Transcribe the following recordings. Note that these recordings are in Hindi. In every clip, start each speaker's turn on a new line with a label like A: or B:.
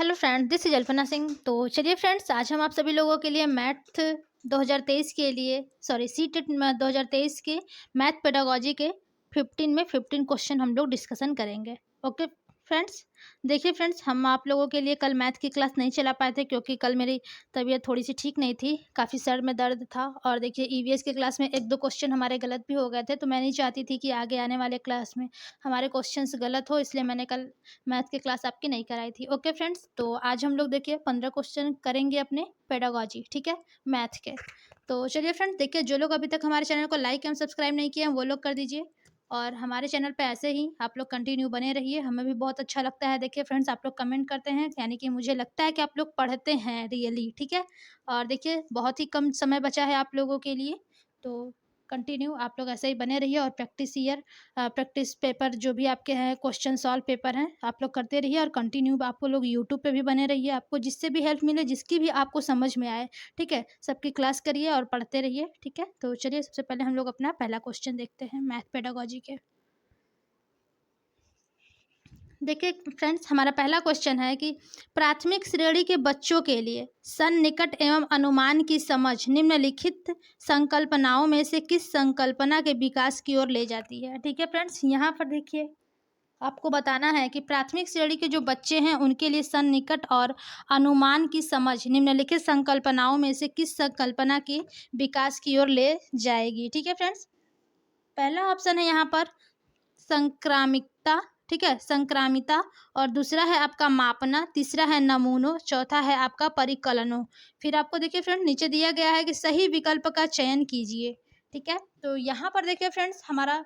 A: Hello friend, this is Alpana Singh. तो चलिए फ्रेंड्स, आज हम आप सभी लोगों के लिए मैथ 2023 के लिए सीटेट 2023 के मैथ पेडागोजी के 15 क्वेश्चन हम लोग डिस्कशन करेंगे। ओके फ्रेंड्स, देखिए फ्रेंड्स, हम आप लोगों के लिए कल मैथ की क्लास नहीं चला पाए थे क्योंकि कल मेरी तबीयत थोड़ी सी ठीक नहीं थी, काफ़ी सर में दर्द था। और देखिए ईवीएस की क्लास में एक दो क्वेश्चन हमारे गलत भी हो गए थे, तो मैं नहीं चाहती थी कि आगे आने वाले क्लास में हमारे क्वेश्चंस गलत हो, इसलिए मैंने कल मैथ की क्लास आपकी नहीं कराई थी। ओके फ्रेंड्स, तो आज हम लोग देखिए 15 क्वेश्चन करेंगे अपने पेडागोजी, ठीक है, मैथ के। तो चलिए फ्रेंड्स, देखिए जो लोग अभी तक हमारे चैनल को लाइक एंड सब्सक्राइब नहीं किए हैं वो लोग कर दीजिए, और हमारे चैनल पे ऐसे ही आप लोग कंटिन्यू बने रहिए, हमें भी बहुत अच्छा लगता है। देखिए फ्रेंड्स, आप लोग कमेंट करते हैं, यानी कि मुझे लगता है कि आप लोग पढ़ते हैं रियली, ठीक है। और देखिए बहुत ही कम समय बचा है आप लोगों के लिए, तो कंटिन्यू आप लोग ऐसे ही बने रहिए। और प्रैक्टिस पेपर जो भी आपके हैं, क्वेश्चन सॉल्व पेपर हैं, आप लोग करते रहिए। और कंटिन्यू आपको लोग यूट्यूब पे भी बने रहिए, आपको जिससे भी हेल्प मिले, जिसकी भी आपको समझ में आए, ठीक है, सबकी क्लास करिए और पढ़ते रहिए, ठीक है। तो चलिए सबसे पहले हम लोग अपना पहला क्वेश्चन देखते हैं मैथ पेडागोजी के। देखिए फ्रेंड्स, हमारा पहला क्वेश्चन है कि प्राथमिक श्रेणी के बच्चों के लिए सन्निकट एवं अनुमान की समझ निम्नलिखित संकल्पनाओं में से किस संकल्पना के विकास की ओर ले जाती है। ठीक है फ्रेंड्स, यहाँ पर देखिए आपको बताना है कि प्राथमिक श्रेणी के जो बच्चे हैं उनके लिए सन्निकट और अनुमान की समझ निम्नलिखित संकल्पनाओं में से किस संकल्पना के विकास की ओर ले जाएगी। ठीक है फ्रेंड्स, पहला ऑप्शन है यहाँ पर संक्रामिकता, ठीक है, संक्रामिता। और दूसरा है आपका मापना, तीसरा है नमूनों, चौथा है आपका परिकलनों। फिर आपको देखिए फ्रेंड नीचे दिया गया है कि सही विकल्प का चयन कीजिए। ठीक है, तो यहाँ पर देखिए फ्रेंड्स हमारा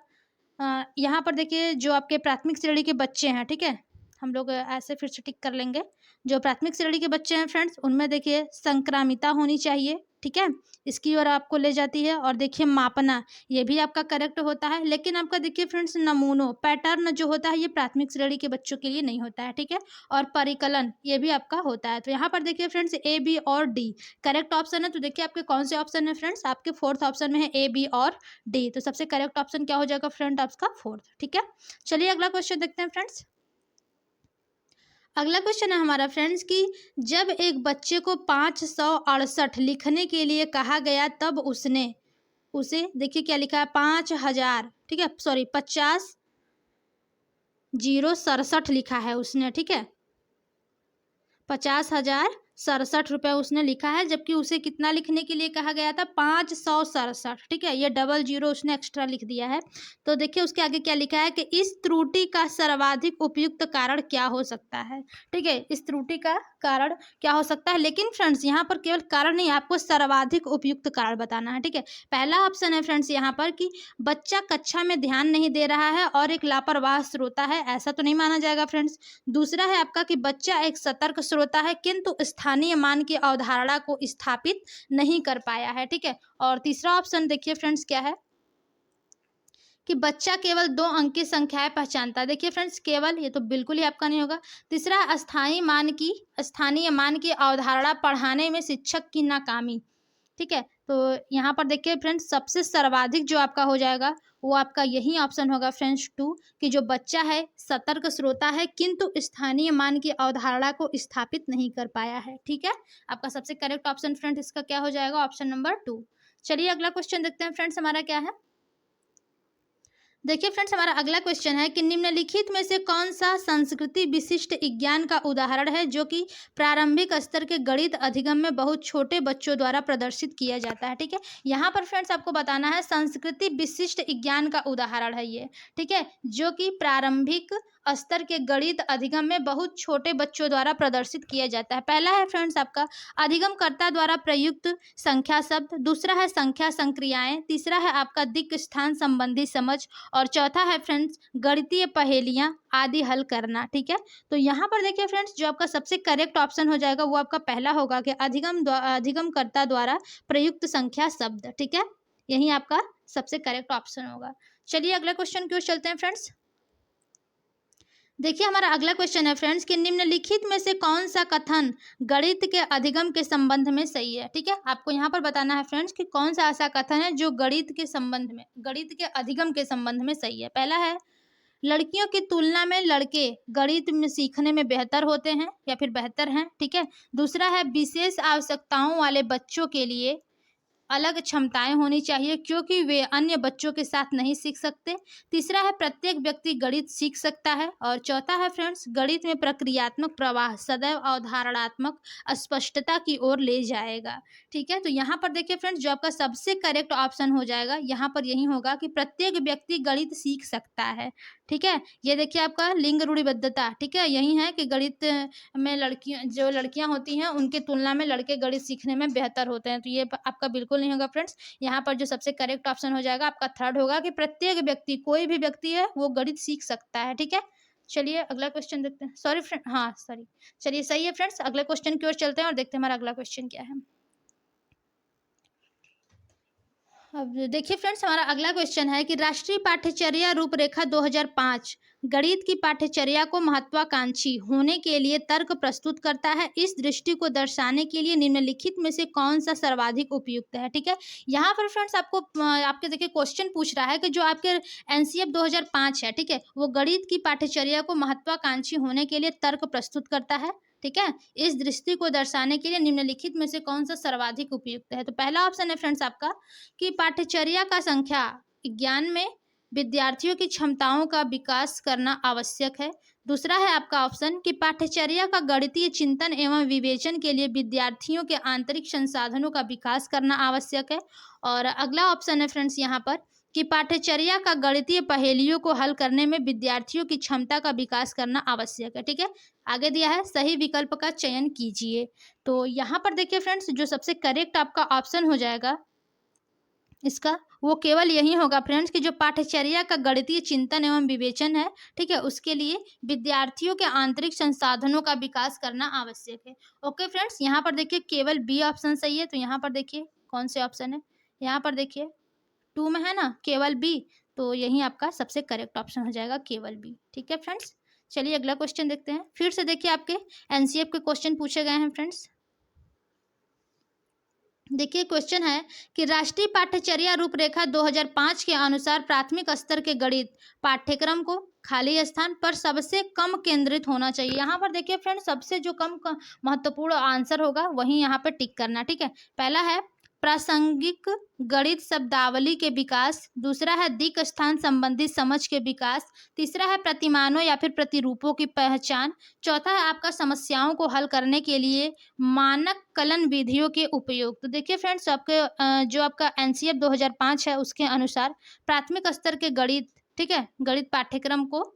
A: यहाँ पर देखिए जो आपके प्राथमिक श्रेणी के बच्चे हैं, ठीक है, हम लोग ऐसे फिर से टिक कर लेंगे। जो प्राथमिक श्रेणी के बच्चे हैं फ्रेंड्स, उनमें देखिए संक्रामिता होनी चाहिए, ठीक है, इसकी ओर आपको ले जाती है। और देखिए मापना, ये भी आपका करेक्ट होता है। लेकिन आपका देखिए फ्रेंड्स नमूनों, पैटर्न जो होता है ये प्राथमिक श्रेणी के बच्चों के लिए नहीं होता है, ठीक है। और परिकलन ये भी आपका होता है। तो यहाँ पर देखिए फ्रेंड्स ए, बी और डी करेक्ट ऑप्शन है। तो देखिए आपके कौन से ऑप्शन है फ्रेंड्स, आपके फोर्थ ऑप्शन में है ए, बी और डी। तो सबसे करेक्ट ऑप्शन क्या हो जाएगा फ्रेंड, आपका फोर्थ, ठीक है। चलिए अगला क्वेश्चन देखते हैं फ्रेंड्स। अगला क्वेश्चन है हमारा फ्रेंड्स कि जब एक बच्चे को 568 लिखने के लिए कहा गया तब उसने उसे देखिए क्या लिखा है, 5000, ठीक है, सॉरी 50,067 लिखा है उसने, ठीक है, 50,067 रुपये उसने लिखा है, जबकि उसे कितना लिखने के लिए कहा गया था, 567, ठीक है, ये डबल जीरो उसने एक्स्ट्रा लिख दिया है। तो देखिए उसके आगे क्या लिखा है कि इस त्रुटि का सर्वाधिक उपयुक्त कारण क्या हो सकता है। ठीक है, इस त्रुटि का कारण क्या हो सकता है। लेकिन फ्रेंड्स यहाँ पर केवल कारण नहीं, आपको सर्वाधिक उपयुक्त कारण बताना है, ठीक है। पहला ऑप्शन है फ्रेंड्स यहाँ पर कि बच्चा कक्षा में ध्यान नहीं दे रहा है और एक लापरवाह श्रोता है, ऐसा तो नहीं माना जाएगा फ्रेंड्स। दूसरा है आपका कि बच्चा एक सतर्क श्रोता है किंतु स्थानीय मान की अवधारणा को स्थापित नहीं कर पाया है, ठीक है। और तीसरा ऑप्शन देखिए फ्रेंड्स क्या है कि बच्चा केवल 2 अंक की संख्याएं पहचानता है। देखिए फ्रेंड्स केवल, ये तो बिल्कुल ही आपका नहीं होगा। तीसरा है स्थानीय मान की अवधारणा पढ़ाने में शिक्षक की नाकामी, ठीक है। तो यहाँ पर देखिए फ्रेंड्स सबसे सर्वाधिक जो आपका हो जाएगा वो आपका यही ऑप्शन होगा फ्रेंड्स 2, कि जो बच्चा है सतर्क श्रोता है किंतु स्थानीय मान की अवधारणा को स्थापित नहीं कर पाया है, ठीक है। आपका सबसे करेक्ट ऑप्शन फ्रेंड्स इसका क्या हो जाएगा, ऑप्शन नंबर 2। चलिए अगला क्वेश्चन देखते हैं फ्रेंड्स हमारा क्या है। देखिए फ्रेंड्स हमारा अगला क्वेश्चन है कि निम्नलिखित में से कौन सा संस्कृति विशिष्ट विज्ञान का उदाहरण है जो कि प्रारंभिक स्तर के गणित अधिगम में बहुत छोटे बच्चों द्वारा प्रदर्शित किया जाता है। ठीक है, यहाँ पर फ्रेंड्स आपको बताना है संस्कृति विशिष्ट विज्ञान का उदाहरण है ये, ठीक है, जो कि प्रारंभिक स्तर के गणित अधिगम में बहुत छोटे बच्चों द्वारा प्रदर्शित किया जाता है। पहला है फ्रेंड्स आपका अधिगमकर्ता द्वारा प्रयुक्त संख्या शब्द, दूसरा है संख्या संक्रियाएं, तीसरा है आपका दिक् स्थान संबंधी समझ, और चौथा है फ्रेंड्स गणितीय पहेलियां आदि हल करना, ठीक है। तो यहाँ पर देखिए फ्रेंड्स जो आपका सबसे करेक्ट ऑप्शन हो जाएगा वो आपका पहला होगा कि अधिगमकर्ता द्वारा प्रयुक्त संख्या शब्द, ठीक है, यही आपका सबसे करेक्ट ऑप्शन होगा। चलिए अगला क्वेश्चन की ओर चलते हैं फ्रेंड्स। देखिए हमारा अगला क्वेश्चन है फ्रेंड्स कि निम्नलिखित में से कौन सा कथन गणित के अधिगम के संबंध में सही है। ठीक है, आपको यहाँ पर बताना है फ्रेंड्स कि कौन सा ऐसा कथन है जो गणित के अधिगम के संबंध में सही है। पहला है लड़कियों की तुलना में लड़के गणित में सीखने में बेहतर होते हैं या फिर बेहतर हैं, ठीक है। दूसरा है विशेष आवश्यकताओं वाले बच्चों के लिए अलग क्षमताएं होनी चाहिए क्योंकि वे अन्य बच्चों के साथ नहीं सीख सकते। तीसरा है प्रत्येक व्यक्ति गणित सीख सकता है। और चौथा है फ्रेंड्स, गणित में प्रक्रियात्मक प्रवाह सदैव अवधारणात्मक स्पष्टता की ओर ले जाएगा, ठीक है। तो यहाँ पर देखिए फ्रेंड्स, जो आपका सबसे करेक्ट ऑप्शन हो जाएगा यहाँ पर यही होगा कि प्रत्येक व्यक्ति गणित सीख सकता है, ठीक है। ये देखिए आपका लिंग रूढ़िबद्धता, ठीक है, यही है कि गणित में लड़कियां होती हैं उनकी तुलना में लड़के गणित सीखने में बेहतर होते हैं। तो ये आपका बिल्कुल नहीं होगा फ्रेंड्स। यहाँ पर जो सबसे करेक्ट ऑप्शन हो जाएगा आपका थर्ड होगा कि प्रत्येक व्यक्ति, कोई भी व्यक्ति है वो गणित सीख सकता है, ठीक है। चलिए अगला क्वेश्चन देखते हैं। सॉरी फ्रेंड, हाँ सॉरी, चलिए सही है फ्रेंड्स, अगले क्वेश्चन की ओर चलते हैं और देखते हैं हमारा अगला क्वेश्चन क्या है। अब देखिए फ्रेंड्स, हमारा अगला क्वेश्चन है कि राष्ट्रीय पाठ्यचर्या रूपरेखा 2005 गणित की पाठ्यचर्या को महत्वाकांक्षी होने के लिए तर्क प्रस्तुत करता है। इस दृष्टि को दर्शाने के लिए निम्नलिखित में से कौन सा सर्वाधिक उपयुक्त है, ठीक है। यहाँ पर फ्रेंड्स आपको आपके देखिए क्वेश्चन पूछ रहा है कि जो आपके एनसीएफ 2005 है, ठीक है, वो गणित की पाठ्यचर्या को महत्वाकांक्षी होने के लिए तर्क प्रस्तुत करता है, ठीक है। इस दृष्टि को दर्शाने के लिए निम्नलिखित में से कौन सा सर्वाधिक उपयुक्त है। तो पहला ऑप्शन है फ्रेंड्स आपका कि पाठ्यचर्या का संख्या ज्ञान में विद्यार्थियों की क्षमताओं का विकास करना आवश्यक है। दूसरा है आपका ऑप्शन कि पाठ्यचर्या का गणितीय चिंतन एवं विवेचन के लिए विद्यार्थियों के आंतरिक संसाधनों का विकास करना आवश्यक है। और अगला ऑप्शन है फ्रेंड्स यहाँ पर कि पाठ्यचर्या का गणितीय पहेलियों को हल करने में विद्यार्थियों की क्षमता का विकास करना आवश्यक है, ठीक है। आगे दिया है सही विकल्प का चयन कीजिए। तो यहाँ पर देखिए फ्रेंड्स, जो सबसे करेक्ट आपका ऑप्शन हो जाएगा इसका, वो केवल यही होगा फ्रेंड्स कि जो पाठ्यचर्या का गणितीय चिंतन एवं विवेचन है, ठीक है, उसके लिए विद्यार्थियों के आंतरिक संसाधनों का विकास करना आवश्यक है। ओके फ्रेंड्स, यहाँ पर देखिए केवल बी ऑप्शन सही है। तो यहाँ पर देखिए कौन से ऑप्शन है, यहाँ पर देखिए 2 में है ना केवल बी, तो यही आपका सबसे करेक्ट ऑप्शन हो जाएगा केवल बी, ठीक है फ्रेंड्स। चलिए अगला क्वेश्चन देखते हैं। फिर से देखिए आपके एनसीएफ के क्वेश्चन पूछे गए हैं फ्रेंड्स। देखिए क्वेश्चन है कि राष्ट्रीय पाठ्यचर्या रूपरेखा 2005 के अनुसार प्राथमिक स्तर के गणित पाठ्यक्रम को खाली स्थान पर सबसे कम केंद्रित होना चाहिए। यहाँ पर देखिए फ्रेंड, सबसे जो कम महत्वपूर्ण आंसर होगा वही यहाँ पर टिक करना, ठीक है। पहला है प्रासंगिक गणित शब्दावली के विकास। दूसरा है दिक् स्थान संबंधी समझ के विकास। तीसरा है प्रतिमानों या फिर प्रतिरूपों की पहचान। चौथा है आपका समस्याओं को हल करने के लिए मानक कलन विधियों के उपयोग। तो देखिए फ्रेंड्स, आपके जो आपका एनसीएफ 2005 है उसके अनुसार प्राथमिक स्तर के गणित, ठीक है, गणित पाठ्यक्रम को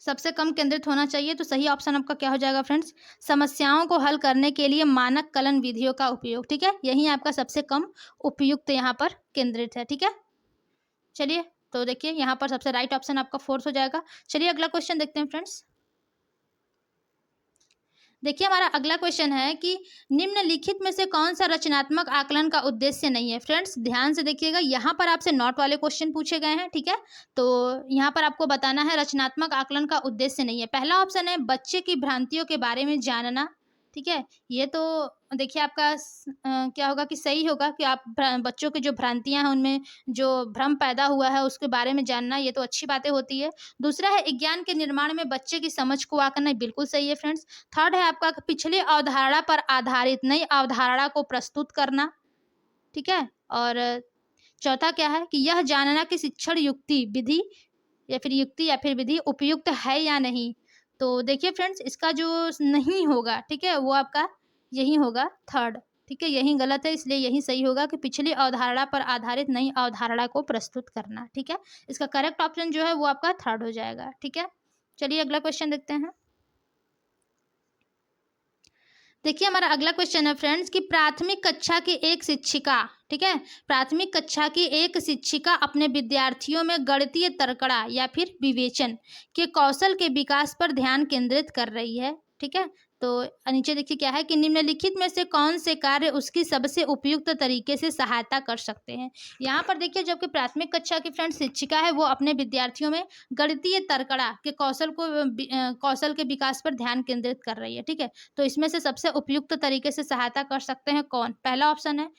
A: सबसे कम केंद्रित होना चाहिए। तो सही ऑप्शन आपका क्या हो जाएगा फ्रेंड्स, समस्याओं को हल करने के लिए मानक कलन विधियों का उपयोग, ठीक है, यही आपका सबसे कम उपयुक्त यहाँ पर केंद्रित है, ठीक है। चलिए तो देखिए यहाँ पर सबसे राइट ऑप्शन आपका फोर्थ हो जाएगा। चलिए अगला क्वेश्चन देखते हैं फ्रेंड्स। देखिए हमारा अगला क्वेश्चन है कि निम्नलिखित में से कौन सा रचनात्मक आकलन का उद्देश्य नहीं है। फ्रेंड्स ध्यान से देखिएगा, यहाँ पर आपसे नॉट वाले क्वेश्चन पूछे गए हैं, ठीक है। तो यहाँ पर आपको बताना है रचनात्मक आकलन का उद्देश्य नहीं है। पहला ऑप्शन है बच्चे की भ्रांतियों के बारे में जानना, ठीक है। ये तो देखिए आपका क्या होगा कि सही होगा कि आप बच्चों की जो भ्रांतियां हैं उनमें जो भ्रम पैदा हुआ है उसके बारे में जानना, ये तो अच्छी बातें होती है। दूसरा है विज्ञान के निर्माण में बच्चे की समझ को आकरना, बिल्कुल सही है फ्रेंड्स। थर्ड है आपका पिछली अवधारणा पर आधारित नई अवधारणा को प्रस्तुत करना, ठीक है। और चौथा क्या है कि यह जानना कि शिक्षण युक्ति विधि या फिर विधि उपयुक्त है या नहीं। तो देखिए फ्रेंड्स, इसका जो नहीं होगा, ठीक है, वो आपका यही होगा थर्ड, ठीक है, यही गलत है, इसलिए यही सही होगा कि पिछली अवधारणा पर आधारित नई अवधारणा को प्रस्तुत करना, ठीक है। इसका करेक्ट ऑप्शन जो है वो आपका थर्ड हो जाएगा, ठीक है। चलिए अगला क्वेश्चन देखते हैं। देखिए हमारा अगला क्वेश्चन है फ्रेंड्स कि प्राथमिक कक्षा की एक शिक्षिका, ठीक है, प्राथमिक कक्षा की एक शिक्षिका अपने विद्यार्थियों में गणितीय तर्कड़ा या फिर विवेचन के कौशल के विकास पर ध्यान केंद्रित कर रही है, ठीक है। तो नीचे देखिए क्या है कि निम्नलिखित में से कौन से कार्य उसकी सबसे उपयुक्त तरीके से सहायता कर सकते हैं। यहाँ पर देखिए जबकि प्राथमिक कक्षा की फ्रेंड्स शिक्षिका है वो अपने विद्यार्थियों में गणितीय तर्कड़ा के कौशल के विकास पर ध्यान केंद्रित कर रही है, ठीक है। तो इसमें से सबसे उपयुक्त तरीके से सहायता कर सकते हैं कौन। पहला ऑप्शन है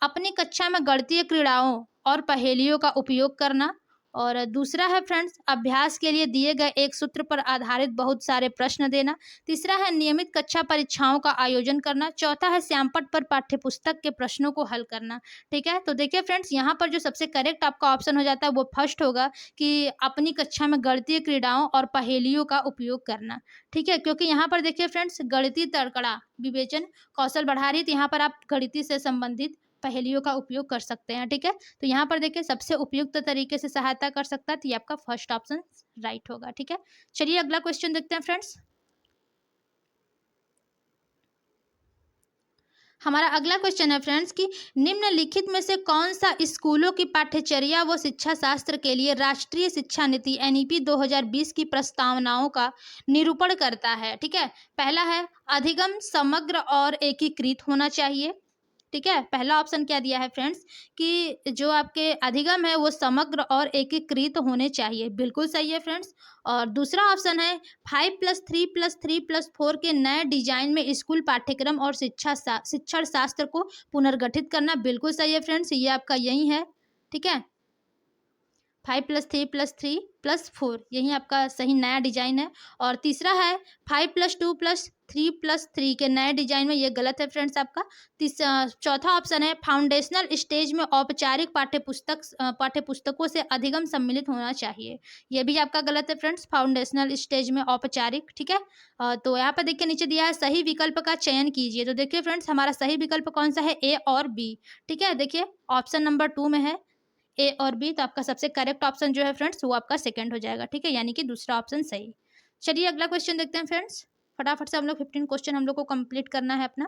A: अपनी कक्षा में गणितीय क्रीड़ाओं और पहेलियों का उपयोग करना। और दूसरा है फ्रेंड्स अभ्यास के लिए दिए गए एक सूत्र पर आधारित बहुत सारे प्रश्न देना। तीसरा है नियमित कक्षा परीक्षाओं का आयोजन करना। चौथा है श्यामपट्ट पर पाठ्यपुस्तक के प्रश्नों को हल करना। ठीक है, तो देखिए फ्रेंड्स यहाँ पर जो सबसे करेक्ट आपका ऑप्शन हो जाता है वो फर्स्ट होगा कि अपनी कक्षा में गणितीय क्रीड़ाओं और पहेलियों का उपयोग करना। ठीक है, क्योंकि यहाँ पर देखिए फ्रेंड्स गणितीय तड़कड़ा विवेचन कौशल बढ़ा रही है, तो यहाँ पर आप गणितीय से संबंधित पहेलियों का उपयोग कर सकते हैं। ठीक है, तो यहाँ पर देखिए सबसे उपयुक्त तरीके से सहायता कर सकता है, तो ये आपका फर्स्ट ऑप्शन राइट होगा। ठीक है, चलिए अगला क्वेश्चन देखते हैं फ्रेंड्स। हमारा अगला क्वेश्चन है फ्रेंड्स कि निम्नलिखित में से कौन सा स्कूलों की पाठ्यचर्या व शिक्षा शास्त्र के लिए राष्ट्रीय शिक्षा नीति एनईपी 2020 की प्रस्तावनाओं का निरूपण करता है। ठीक है, पहला है अधिगम समग्र और एकीकृत होना चाहिए। ठीक है, पहला ऑप्शन क्या दिया है फ्रेंड्स कि जो आपके अधिगम है वो समग्र और एकीकृत होने चाहिए, बिल्कुल सही है फ्रेंड्स। और दूसरा ऑप्शन है 5+3+3+4 के नए डिजाइन में स्कूल पाठ्यक्रम और शिक्षण शास्त्र को पुनर्गठित करना, बिल्कुल सही है फ्रेंड्स, ये आपका यही है। ठीक है, 5+3+3+4 यही आपका सही नया डिजाइन है। और तीसरा है 5+2+3+3 के नए डिजाइन में, ये गलत है फ्रेंड्स आपका। चौथा ऑप्शन है फाउंडेशनल स्टेज में औपचारिक पाठ्यपुस्तकों से अधिगम सम्मिलित होना चाहिए, ये भी आपका गलत है फ्रेंड्स, फाउंडेशनल स्टेज में औपचारिक। ठीक है, तो यहाँ पर देखिए नीचे दिया है सही विकल्प का चयन कीजिए, तो देखिए फ्रेंड्स हमारा सही विकल्प कौन सा है, ए और बी। ठीक है, देखिए ऑप्शन नंबर 2 में है ए और बी, तो आपका सबसे करेक्ट ऑप्शन जो है फ्रेंड्स वो आपका सेकंड हो जाएगा। ठीक है, यानी कि दूसरा ऑप्शन सही। चलिए अगला क्वेश्चन देखते हैं फ्रेंड्स, फटाफट से हम लोग 15 क्वेश्चन हम लोग को कंप्लीट करना है अपना।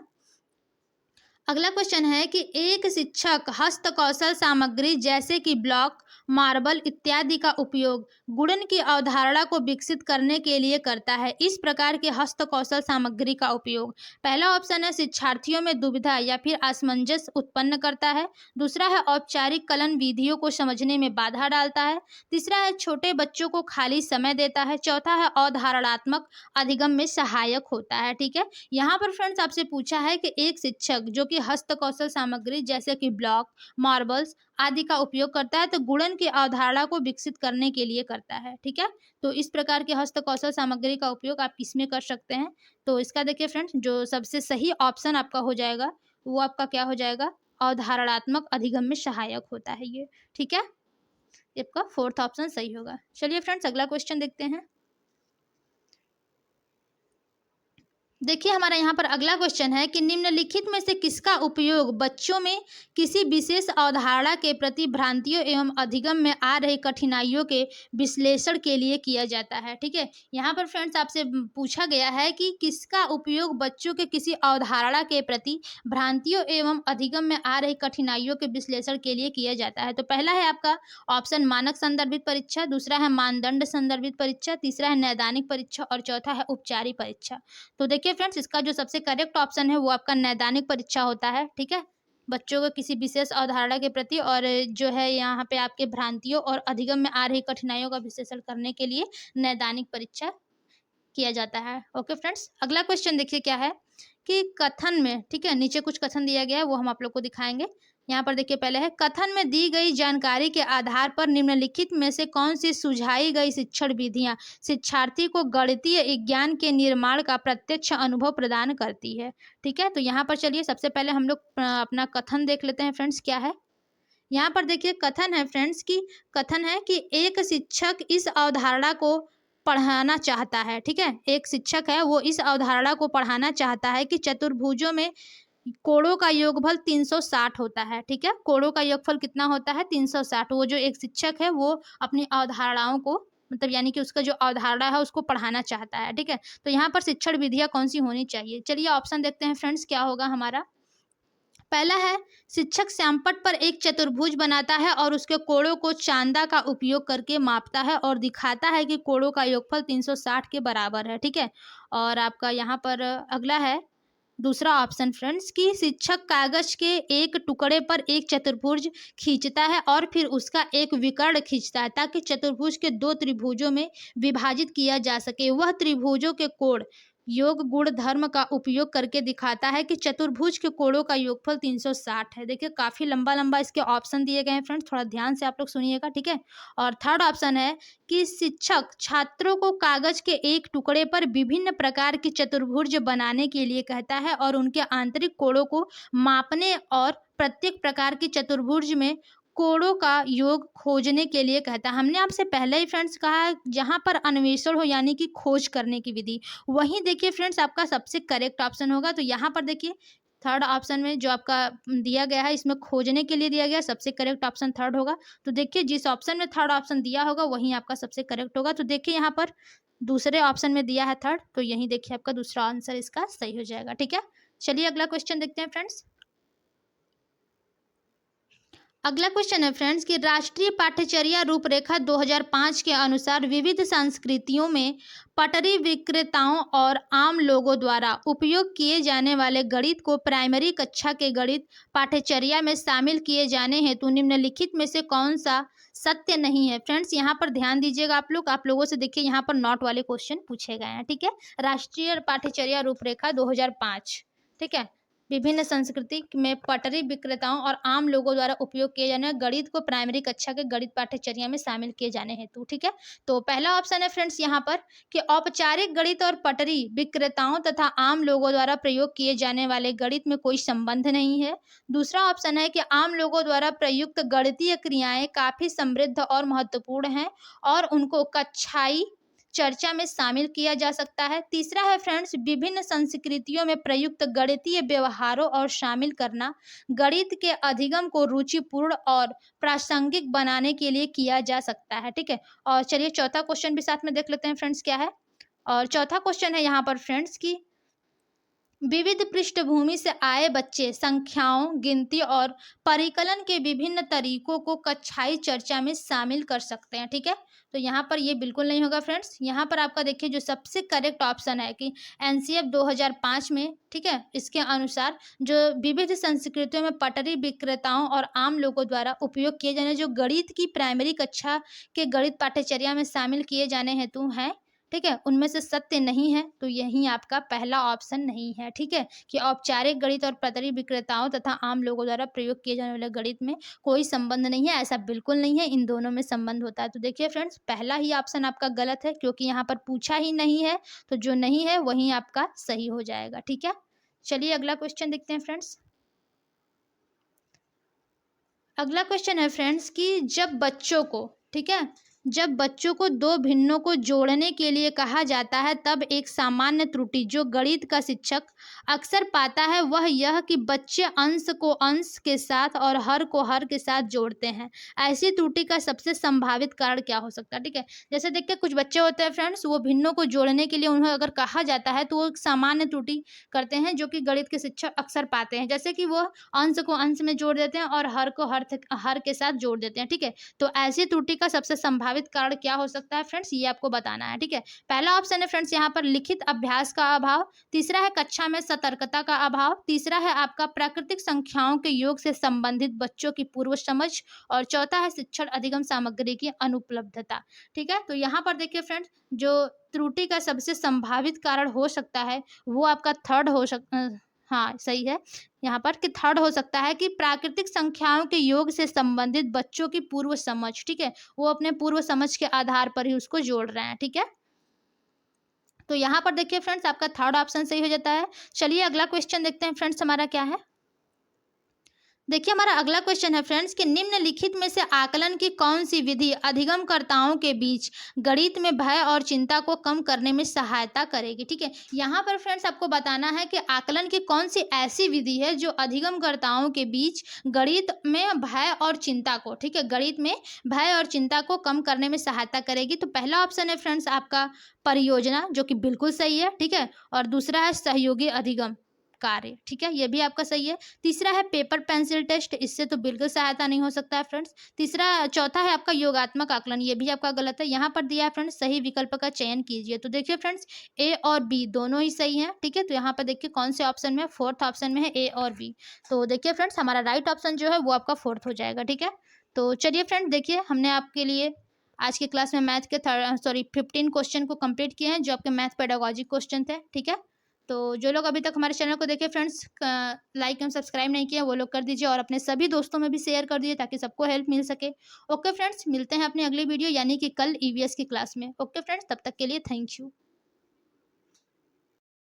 A: अगला क्वेश्चन है कि एक शिक्षक हस्तकौशल सामग्री जैसे कि ब्लॉक मार्बल इत्यादि का उपयोग गुणन की अवधारणा को विकसित करने के लिए करता है। इस प्रकार के हस्तकौशल सामग्री का उपयोग, पहला ऑप्शन है शिक्षार्थियों में दुविधा या फिर असमंजस उत्पन्न करता है। दूसरा है औपचारिक कलन विधियों को समझने में बाधा डालता है। तीसरा है छोटे बच्चों को खाली समय देता है। चौथा है अवधारणात्मक अधिगम में सहायक होता है। ठीक है, यहाँ पर फ्रेंड्स आपसे पूछा है कि एक शिक्षक जो कि हस्तकौशल सामग्री जैसे कि ब्लॉक मार्बल्स आदि का उपयोग करता है तो गुणन की अवधारणा को विकसित करने के लिए करता है। ठीक है, तो इस प्रकार के हस्तकौशल सामग्री का उपयोग आप किसमें कर सकते हैं, तो इसका देखिए फ्रेंड्स जो सबसे सही ऑप्शन आपका हो जाएगा वो आपका क्या हो जाएगा, अवधारणात्मक अधिगम में सहायक होता है ये। ठीक है, आपका फोर्थ ऑप्शन सही होगा। चलिए फ्रेंड्स अगला क्वेश्चन देखते हैं। देखिए हमारा यहाँ पर अगला क्वेश्चन है कि निम्नलिखित में से किसका उपयोग बच्चों में किसी विशेष अवधारणा के प्रति भ्रांतियों एवं अधिगम में आ रही कठिनाइयों के विश्लेषण के लिए किया जाता है। ठीक है, यहाँ पर फ्रेंड्स आपसे पूछा गया है कि किसका उपयोग बच्चों के किसी अवधारणा के प्रति भ्रांतियों एवं अधिगम में आ रही कठिनाइयों के विश्लेषण के लिए किया जाता है। तो पहला है आपका ऑप्शन मानक संदर्भित परीक्षा, दूसरा है मानदंड संदर्भित परीक्षा, तीसरा है नैदानिक परीक्षा और चौथा है उपचारिक परीक्षा। तो देखिए फ्रेंड्स इसका जो सबसे करेक्ट ऑप्शन है वो आपका नैदानिक परीक्षा होता है। ठीक है, बच्चों को किसी विशेष अवधारणा के प्रति और जो है यहाँ पे आपके भ्रांतियों और अधिगम में आ रही कठिनाइयों का विश्लेषण करने के लिए नैदानिक परीक्षा किया जाता है। ओके फ्रेंड्स, अगला क्वेश्चन देखिए क्या है कि कथन में, ठीक है नीचे कुछ कथन दिया गया है वो हम आप लोग को दिखाएंगे। यहाँ पर देखिए पहले है कथन में दी गई जानकारी के आधार पर निम्नलिखित में से कौन सी सुझाई गई शिक्षण विधियां शिक्षार्थी को गणितीय विज्ञान के निर्माण का प्रत्यक्ष अनुभव प्रदान करती है। ठीक है, तो यहाँ पर चलिए सबसे पहले हम लोग अपना कथन देख लेते हैं फ्रेंड्स क्या है। यहाँ पर देखिए कथन है फ्रेंड्स की, कथन है कि एक शिक्षक इस अवधारणा को पढ़ाना चाहता है। ठीक है, एक शिक्षक है वो इस अवधारणा को पढ़ाना चाहता है कि चतुर्भुजों में कोणों का योगफल 360 होता है। ठीक है, कोणों का योगफल कितना होता है 360। वो जो एक शिक्षक है वो अपनी अवधारणाओं को मतलब यानी कि उसका जो अवधारणा है उसको पढ़ाना चाहता है। ठीक है, तो यहाँ पर शिक्षण विधियाँ कौन सी होनी चाहिए, चलिए ऑप्शन देखते हैं फ्रेंड्स क्या होगा हमारा। पहला है शिक्षक श्यामपट्ट पर एक चतुर्भुज बनाता है और उसके कोणों को चांदा का उपयोग करके मापता है और दिखाता है कि कोणों का योगफल 360 के बराबर है। ठीक है, और आपका यहाँ पर अगला है दूसरा ऑप्शन फ्रेंड्स कि शिक्षक कागज के एक टुकड़े पर एक चतुर्भुज खींचता है और फिर उसका एक विकर्ण खींचता है ताकि चतुर्भुज के दो त्रिभुजों में विभाजित किया जा सके। वह त्रिभुजों के कोण योग गुण धर्म का उपयोग करके दिखाता है कि चतुर्भुज के कोणों का योगफल 360 है। देखिए काफी लंबा लंबा इसके ऑप्शन दिए गए हैं फ्रेंड्स, थोड़ा ध्यान से आप लोग सुनिएगा, ठीक है। और थर्ड ऑप्शन है कि शिक्षक छात्रों को कागज के एक टुकड़े पर विभिन्न प्रकार की चतुर्भुज बनाने के लिए कहता है और उनके आंतरिक कोणों को मापने और प्रत्येक प्रकार की चतुर्भुज में कोणों का योग खोजने के लिए कहता है। हमने आपसे पहले ही फ्रेंड्स कहा है जहां पर अन्वेषण हो यानी कि खोज करने की विधि, वहीं देखिए फ्रेंड्स आपका सबसे करेक्ट ऑप्शन होगा। तो यहाँ पर देखिए थर्ड ऑप्शन में जो आपका दिया गया है इसमें खोजने के लिए दिया गया, सबसे करेक्ट ऑप्शन थर्ड होगा। तो देखिए जिस ऑप्शन में थर्ड ऑप्शन दिया होगा वहीं आपका सबसे करेक्ट होगा। तो देखिए यहाँ पर दूसरे ऑप्शन में दिया है थर्ड, तो यही देखिए आपका दूसरा आंसर इसका सही हो जाएगा, ठीक है। चलिए अगला क्वेश्चन देखते हैं फ्रेंड्स। अगला क्वेश्चन है फ्रेंड्स कि राष्ट्रीय पाठ्यचर्या रूपरेखा 2005 के अनुसार विविध संस्कृतियों में पटरी विक्रेताओं और आम लोगों द्वारा उपयोग किए जाने वाले गणित को प्राइमरी कक्षा के गणित पाठ्यचर्या में शामिल किए जाने हेतु निम्नलिखित में से कौन सा सत्य नहीं है। फ्रेंड्स यहाँ पर ध्यान दीजिएगा, आप लोगों से देखिए यहाँ पर नॉट वाले क्वेश्चन पूछे गए हैं, ठीक है। राष्ट्रीय पाठ्यचर्या रूपरेखा 2005, ठीक है। विभिन्न संस्कृति में पटरी विक्रेताओं और आम लोगों द्वारा उपयोग किए जाने वाले गणित को प्राइमरी कक्षा के गणित पाठ्यचर्या में शामिल किए जाने हेतु, ठीक है। तो पहला ऑप्शन है फ्रेंड्स यहाँ पर कि औपचारिक गणित और पटरी विक्रेताओं तथा आम लोगों द्वारा प्रयोग किए जाने वाले गणित में कोई संबंध नहीं है। दूसरा ऑप्शन है कि आम लोगों द्वारा प्रयुक्त गणितीय क्रियाएं काफी समृद्ध और महत्वपूर्ण हैं और उनको कक्षाई चर्चा में शामिल किया जा सकता है। तीसरा है फ्रेंड्स विभिन्न संस्कृतियों में प्रयुक्त गणितीय व्यवहारों और शामिल करना गणित के अधिगम को रुचिपूर्ण और प्रासंगिक बनाने के लिए किया जा सकता है, ठीक है। और चलिए चौथा क्वेश्चन भी साथ में देख लेते हैं फ्रेंड्स क्या है। और चौथा क्वेश्चन है यहाँ पर फ्रेंड्स की विविध पृष्ठभूमि से आए बच्चे संख्याओं, गिनती और परिकलन के विभिन्न तरीकों को कक्षाई चर्चा में शामिल कर सकते हैं, ठीक है। तो यहाँ पर ये बिल्कुल नहीं होगा फ्रेंड्स। यहाँ पर आपका देखिए जो सबसे करेक्ट ऑप्शन है कि एनसीएफ 2005 में, ठीक है, इसके अनुसार जो विविध संस्कृतियों में पटरी विक्रेताओं और आम लोगों द्वारा उपयोग किए जाने जो गणित की प्राइमरी कक्षा के गणित पाठ्यचर्या में शामिल किए जाने हेतु हैं, ठीक है, उनमें से सत्य नहीं है। तो यही आपका पहला ऑप्शन नहीं है, ठीक है, कि औपचारिक गणित और पटरी विक्रेताओं तथा आम लोगों द्वारा प्रयोग किए जाने वाले गणित में कोई संबंध नहीं है, ऐसा बिल्कुल नहीं है, इन दोनों में संबंध होता है। तो देखिए फ्रेंड्स पहला ही ऑप्शन आपका गलत है क्योंकि यहाँ पर पूछा ही नहीं है, तो जो नहीं है वही आपका सही हो जाएगा, ठीक है। चलिए अगला क्वेश्चन देखते हैं फ्रेंड्स। अगला क्वेश्चन है फ्रेंड्स कि जब बच्चों को, ठीक है, जब बच्चों को दो भिन्नों को जोड़ने के लिए कहा जाता है तब एक सामान्य त्रुटि जो गणित का शिक्षक अक्सर पाता है वह यह कि बच्चे अंश को अंश के साथ और हर को हर के साथ जोड़ते हैं। ऐसी त्रुटि का सबसे संभावित कारण क्या हो सकता है, ठीक है। जैसे देखिए कुछ बच्चे होते हैं फ्रेंड्स, वो भिन्नों को जोड़ने के लिए उन्हें अगर कहा जाता है तो वो एक सामान्य त्रुटि करते हैं जो कि गणित के शिक्षक अक्सर पाते हैं, जैसे कि वो अंश को अंश में जोड़ देते हैं और हर को हर के साथ जोड़ देते हैं, ठीक है। तो ऐसी त्रुटि का सबसे संभावित कारण क्या हो सकता है फ्रेंड्स, ये आपको बताना है, ठीक है। पहला ऑप्शन है फ्रेंड्स यहाँ पर लिखित अभ्यास का अभाव, तीसरा है कक्षा में सतर्कता का अभाव, तीसरा है आपका प्राकृतिक संख्याओं के योग से संबंधित बच्चों की पूर्व समझ और चौथा है शिक्षण अधिगम सामग्री की अनुपलब्धता, ठीक है। तो यहाँ पर देखिए फ्रेंड्स जो त्रुटि का सबसे संभावित कारण हो सकता है वो आपका थर्ड हो सकता, हाँ सही है यहाँ पर कि थर्ड हो सकता है कि प्राकृतिक संख्याओं के योग से संबंधित बच्चों की पूर्व समझ, ठीक है, वो अपने पूर्व समझ के आधार पर ही उसको जोड़ रहे हैं, ठीक है। तो यहाँ पर देखिए फ्रेंड्स आपका थर्ड ऑप्शन सही हो जाता है। चलिए अगला क्वेश्चन देखते हैं फ्रेंड्स हमारा क्या है। देखिए हमारा अगला क्वेश्चन है फ्रेंड्स कि निम्नलिखित में से आकलन की कौन सी विधि अधिगमकर्ताओं के बीच गणित में भय और चिंता को कम करने में सहायता करेगी, ठीक है। यहाँ पर फ्रेंड्स आपको बताना है कि आकलन की कौन सी ऐसी विधि है जो अधिगमकर्ताओं के बीच गणित में भय और चिंता को, ठीक है, गणित में भय और चिंता को कम करने में सहायता करेगी। तो पहला ऑप्शन है फ्रेंड्स आपका परियोजना जो कि बिल्कुल सही है, ठीक है, और दूसरा है सहयोगी अधिगम कार्य, ठीक है, ये भी आपका सही है। तीसरा है पेपर पेंसिल टेस्ट, इससे तो बिल्कुल सहायता नहीं हो सकता है फ्रेंड्स। चौथा है आपका योगात्मक आकलन, ये भी आपका गलत है। यहाँ पर दिया है फ्रेंड्स सही विकल्प का चयन कीजिए। तो देखिए फ्रेंड्स ए और बी दोनों ही सही हैं, ठीक है। तो यहाँ पर देखिए कौन से ऑप्शन में, फोर्थ ऑप्शन में है ए और बी। तो देखिए फ्रेंड्स हमारा राइट ऑप्शन जो है वो आपका फोर्थ हो जाएगा, ठीक है। तो चलिए फ्रेंड्स देखिए हमने आपके लिए आज की क्लास में मैथ के 15 क्वेश्चन को कंप्लीट किए हैं जो आपके मैथ पेडागोजी क्वेश्चन थे, ठीक है। तो जो लोग अभी तक हमारे चैनल को देखे फ्रेंड्स, लाइक एंड सब्सक्राइब नहीं किया वो लोग कर दीजिए और अपने सभी दोस्तों में भी शेयर कर दीजिए ताकि सबको हेल्प मिल सके। ओके फ्रेंड्स, मिलते हैं अपनी अगली वीडियो यानी कि कल ईवीएस की क्लास में। ओके फ्रेंड्स, तब तक के लिए थैंक यू।